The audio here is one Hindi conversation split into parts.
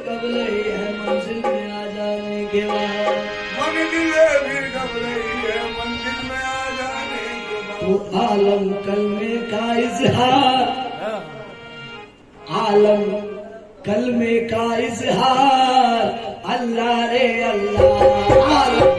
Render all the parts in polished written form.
कब नहीं है मंजिल में आ जाने के बाद, मंजिले भी कब नहीं है मंजिल में आ जाने के बाद। तो आलम कलमे का इजहार, आलम कलमे का इजहार, अल्लाह रे अल्लाह, आलम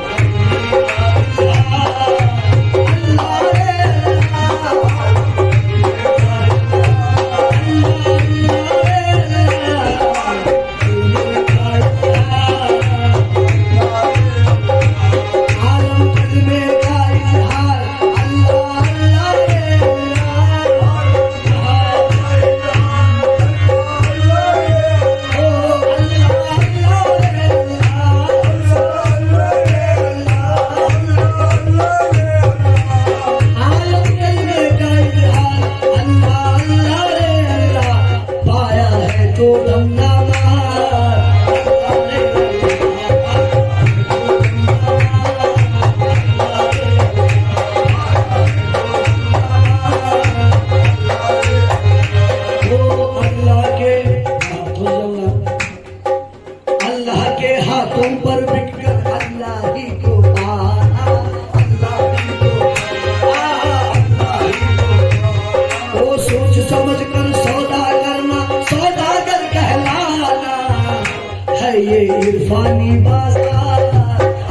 ये इरफानी बाजार,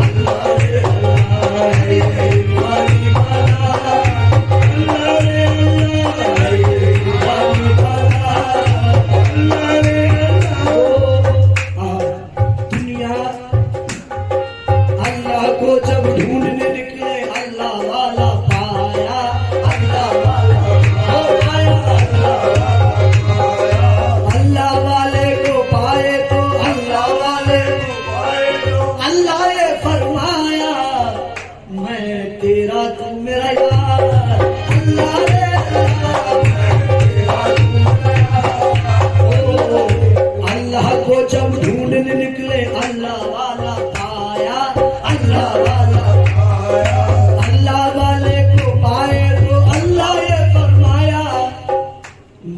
अल्लाह रे अल्लाह, ये इरफानी बाजार, अल्लाह रे अल्लाह, ये इरफानी बाजार, अल्लाह रे अल्लाह। दुनिया अल्लाह को जब ढूंढने निकले, अल्लाह वाला पाया, अल्लाह वाला पाया, अल्लाह वाले को पाए तो अल्लाह ने फरमाया मैं तेरा तू मेरा यार, अल्लाह ने अल्लाह को जब ढूंढने निकले, अल्लाह वाला पाया, अल्लाह वाला पाया, अल्लाह वाले को पाए तो अल्लाह ने फरमाया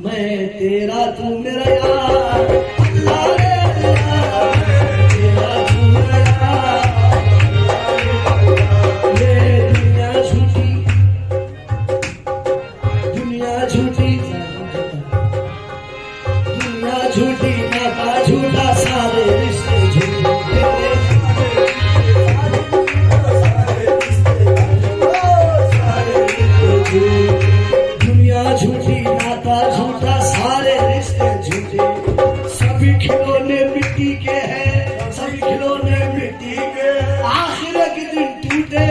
मैं तेरा तू मेरा यार, अल्लाह ने झूठी नाता झूठा, सारे रिश्ते झूठे, दुनिया झूठी नाता झूठा, सारे रिश्ते झूठे। सभी खिलौने मिट्टी के हैं, सभी खिलौने मिट्टी के, आखिर के दिन टूटे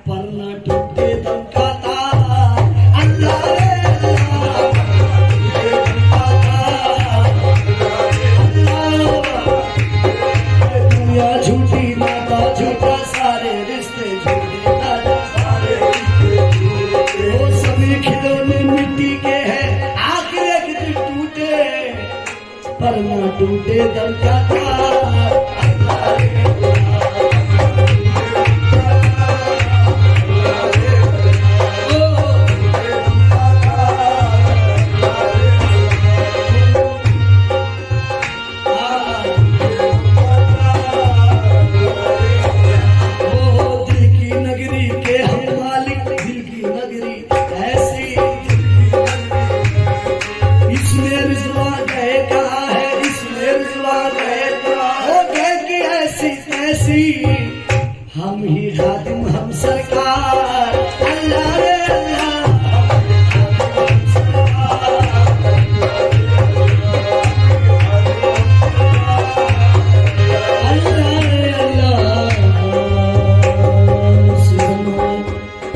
पर न टूटे दम का तार, अल्लाह रे झूठी नाता झूठा, सारे रिश्ते झूठे, सारे रिश्ते झूठे। वो सभी खिलौने मिट्टी के हैं, आखिर एक दिन टूटे पर न टूटे दम का तार, अल्लाह रे हम ही